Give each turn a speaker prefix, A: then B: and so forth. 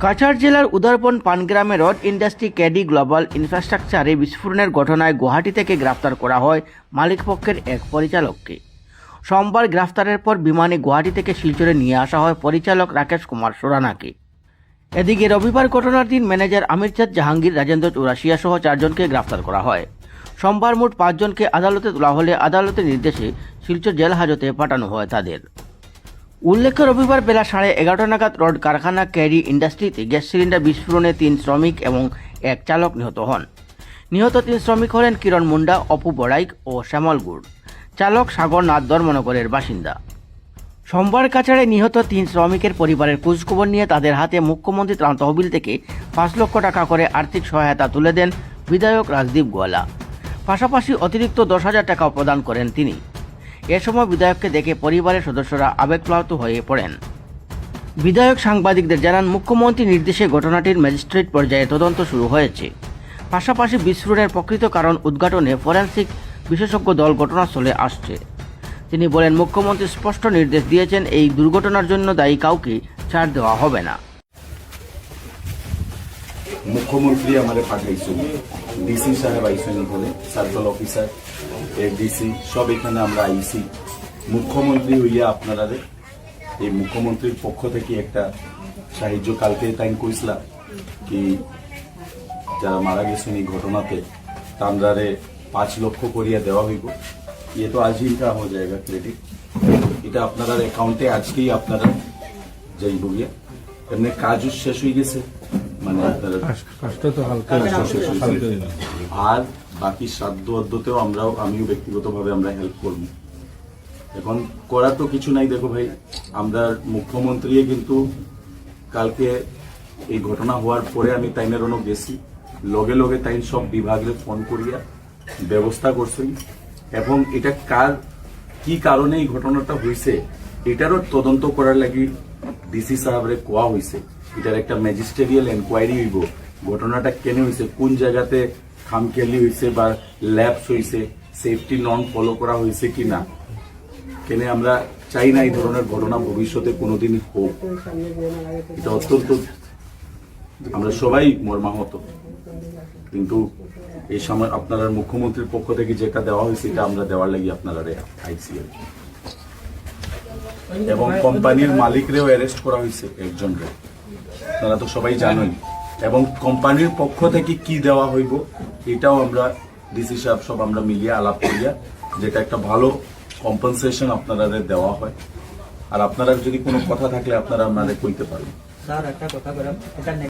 A: কাছাড় জেলার উদয়পন পানগ্রামে rod industry ক্যাডি global ইনফ্রাস্ট্রাকচারে বিস্ফোরণের ঘটনায় গুয়াহাটি থেকে গ্রেফতার করা হয় মালিকপক্ষের এক পরিচালককে। সোমবার গ্রেফতারের পর বিমানে গুয়াহাটি থেকে শিলচরে নিয়ে আসা হয় পরিচালক রাকেশ কুমার সোরানাকে। এদিকে রবিবার ঘটনার দিন ম্যানেজার আমিরচাঁদ জাহাঙ্গীর, রাজেন্দ্র চৌরাশিয়া সহ 4 জনকে গ্রেফতার করা হয়। সোমবার মোট 5 জনকে আদালতে তোলা হলে আদালতের নির্দেশে শিলচর জেল হাজতে পাঠানো হয় তাদের। উল্লেখ্য, রবিবার বেলা 11:30 নাগাদ রড কারখানা ক্যারি ইন্ডাস্ট্রিতে গ্যাস সিলিন্ডার বিস্ফোরণে 3 শ্রমিক এবং এক চালক নিহত হন। নিহত 3 শ্রমিক হলেন কিরণ মুন্ডা, অপু বড়াইক ও শ্যামল গুড়। চালক সাগর নাথ ধর্মনগরের বাসিন্দা। সোমবার কাছাড়ে নিহত 3 শ্রমিকের পরিবারের খোঁজখবর নিয়ে তাদের হাতে মুখ্যমন্ত্রী ত্রাণ তহবিল থেকে 5 লক্ষ টাকা করে আর্থিক সহায়তা তুলে দেন বিধায়ক রাজদীপ গোয়ালা। পাশাপাশি অতিরিক্ত 10,000 টাকাও প্রদান করেন তিনি। এ সময় বিধায়ককে দেখে পরিবারের সদস্যরা আবেগপ্লাবিত হয়ে পড়েন। বিধায়ক সাংবাদিকদের জানান, মুখ্যমন্ত্রীর নির্দেশে ঘটনাটির ম্যাজিস্ট্রেট পর্যায়ে তদন্ত শুরু হয়েছে। পাশাপাশি বিস্ফোরণের প্রকৃত কারণ উদ্ঘাটনে ফরেনসিক বিশেষজ্ঞ দল ঘটনাস্থলে আসছে। তিনি বলেন, মুখ্যমন্ত্রী স্পষ্ট নির্দেশ দিয়েছেন, এই দুর্ঘটনার জন্য দায়ী কাউকে ছাড় দেওয়া হবে না।
B: মুখ্যমন্ত্রী আমাদের পাঠাইছেন, ডিসি সাহেব আইসেন, এখানে সার্কেল অফিসার, ডিসি সব এখানে আমরা আইসি। মুখ্যমন্ত্রী হইয়া আপনারা এই মুখ্যমন্ত্রীর পক্ষ থেকে একটা সাহায্য কালকে তাই কইসলা কি যারা মারা গেছেন এই ঘটনাতে তান্ডারে 5 লক্ষ করিয়া দেওয়া হইব। ये तो आज ही इनका हो जाएगा क्रेडिट, এটা আপনারা অ্যাকাউন্টে আজকেই আপনারা যাইব গিয়া। এমনি কাজও শেষ হয়ে গেছে, মানে আপনারা আর বাকি সাধ্য অধ্যতেও আমিও ব্যক্তিগতভাবে আমরা হেল্প করব। এখন করার তো কিছু নাই। দেখো ভাই, আমরা মুখ্যমন্ত্রী কিন্তু কালকে এই ঘটনা হওয়ার পরে আমি তাইনের অনেক গেছি, লগে লগে তাই সব বিভাগে ফোন করিয়া ব্যবস্থা করছি এবং এটা কার কি কারণে এই ঘটনাটা হয়েছে এটারও তদন্ত করার লাগি ডিসি সাহেবরে কোয়া হয়েছে। এটার একটা ম্যাজিস্ট্রেরিয়াল এনকোয়ারি হইব, ঘটনাটা কেন হয়েছে, কোন জায়গাতে খামখেয়ালি হয়েছে বা ল্যাপস হয়েছে, সেফটি নর্ম ফলো করা হয়েছে কিনা। কেন আমরা চাই না এই ধরনের ঘটনা ভবিষ্যতে কোনোদিনই হোক। এটা অত্যন্ত আমরা সবাই মর্মাহত, কিন্তু এই সময় আপনারা মুখ্যমন্ত্রীর পক্ষ থেকে যেটা দেওয়া হয়েছে এটা আমরা দেওয়ার লাগি আপনারা আইসিএল এবং কোম্পানির মালিকরেও অ্যারেস্ট করা হয়েছে একজনকে, আপনারা তো সবাই জানেন। এবং কোম্পানির পক্ষ থেকে কি দেওয়া হইব এটাও আমরা ডিসি সাহেব সব আমরা মিলিয়ে আলাপ করিয়া যেটা একটা ভালো কম্পেনসেশন আপনারা দেওয়া হয়। আর আপনারা যদি কোনো কথা থাকলে আপনারা আপনাদের কইতে পারেন।